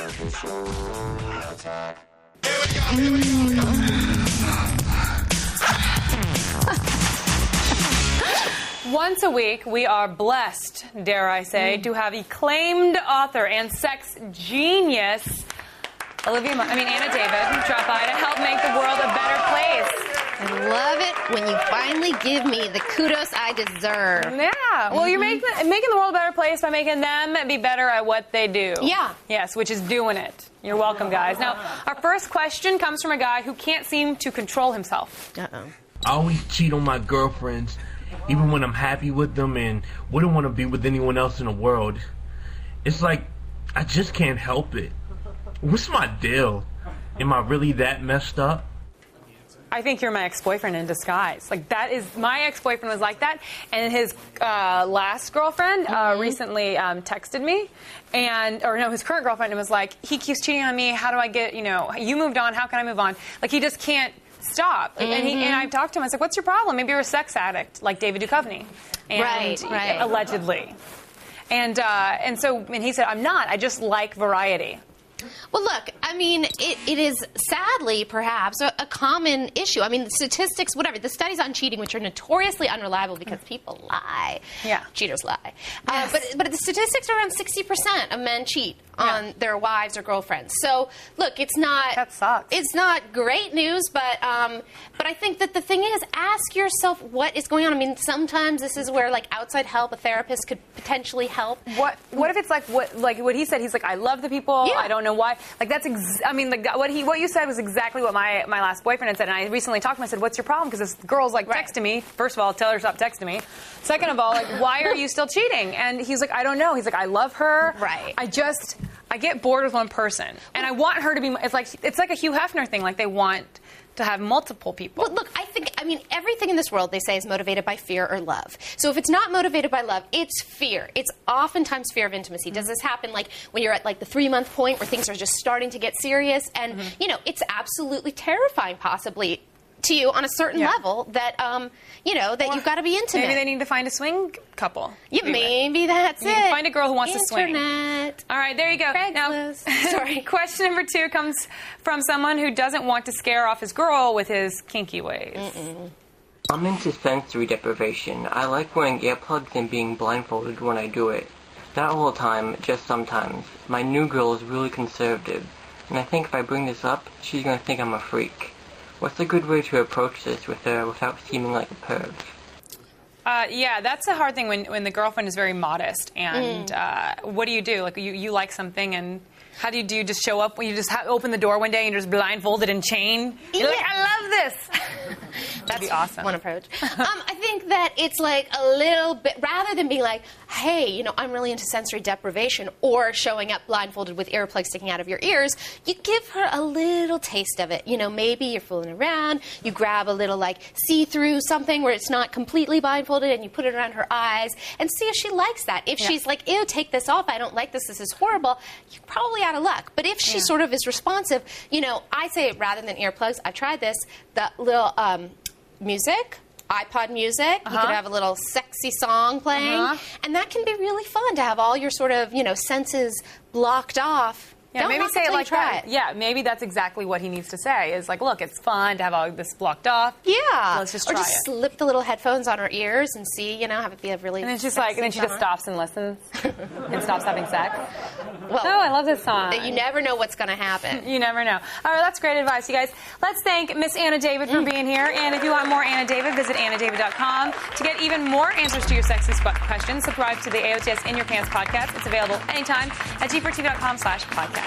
Once a week, we are blessed, dare I say, to have acclaimed author and sex genius Anna David drop by to help make the world a better place. I love it when you finally give me the kudos I deserve. Yeah. Well, you're making the world a better place by making them be better at what they do. Yeah. Yes, which is doing it. You're welcome, guys. Now, our first question comes from a guy who can't seem to control himself. Uh-oh. I always cheat on my girlfriends, even when I'm happy with them and wouldn't want to be with anyone else in the world. It's like, I just can't help it. What's my deal? Am I really that messed up? I think you're my ex-boyfriend in disguise. Like, that is, my ex-boyfriend was like that, and his last girlfriend recently texted me, his current girlfriend, and was like, he keeps cheating on me, how do I get, you moved on, how can I move on? Like, he just can't stop. And I talked to him, I was like, what's your problem? Maybe you're a sex addict, like David Duchovny. Right. Allegedly. And he said, I'm not, I just like variety. Well, look, it is sadly, perhaps, a common issue. The statistics, whatever, the studies on cheating, which are notoriously unreliable because people lie. Yeah. Cheaters lie. Yes. But the statistics are around 60% of men cheat on their wives or girlfriends. So, look, it's not... That sucks. It's not great news, but I think that the thing is, ask yourself what is going on. Sometimes this is where, outside help, a therapist could potentially help. What if it's what he said? He's like, I love the people. Yeah. I don't know why. What you said was exactly what my last boyfriend had said. And I recently talked to him. I said, what's your problem? Because this girl's texting me. First of all, tell her to stop texting me. Second of all, why are you still cheating? And he's like, I don't know. He's like, I love her. Right. I get bored with one person, and I want her to be. It's like a Hugh Hefner thing. Like, they want to have multiple people. Well, look, everything in this world, they say, is motivated by fear or love. So if it's not motivated by love, it's fear. It's oftentimes fear of intimacy. Does this happen, when you're at, the 3-month point where things are just starting to get serious? And, it's absolutely terrifying, possibly, to you on a certain level that, that you've got to be intimate. Maybe they need to find a swing couple. Yeah, maybe that's it. Find a girl who wants to swing. Internet. All right, there you go. Now, sorry. Question number 2 comes from someone who doesn't want to scare off his girl with his kinky ways. I'm into sensory deprivation. I like wearing earplugs and being blindfolded when I do it. Not all the time, just sometimes. My new girl is really conservative, and I think if I bring this up, she's going to think I'm a freak. What's a good way to approach this with her without seeming like a perv? That's a hard thing when the girlfriend is very modest. And what do? You like something, and how do you just show up? You just open the door one day and you're just blindfolded and chained? You're like, I love this. That'd be awesome. One approach. I think that it's a little bit, rather than being like, hey, I'm really into sensory deprivation, or showing up blindfolded with earplugs sticking out of your ears, you give her a little taste of it. Maybe you're fooling around, you grab a little see-through something where it's not completely blindfolded and you put it around her eyes and see if she likes that. If she's like, ew, take this off, I don't like this is horrible, you're probably out of luck. But if she sort of is responsive, I say rather than earplugs, I've tried this, the little music, iPod music, you could have a little sexy song playing, and that can be really fun to have all your sort of, senses blocked off. Yeah, maybe say it like that. Yeah, maybe that's exactly what he needs to say. Is like, look, it's fun to have all this blocked off. Yeah. Let's just try it. Or just slip the little headphones on her ears and see, have it be a really. And then she's she just stops and listens and stops having sex. Well, oh, I love this song. You never know what's going to happen. You never know. All right, that's great advice, you guys. Let's thank Miss Anna David for being here. And if you want more Anna David, visit AnnaDavid.com. To get even more answers to your sexy questions, subscribe to the AOTS In Your Pants podcast. It's available anytime at G4TV.com/podcast.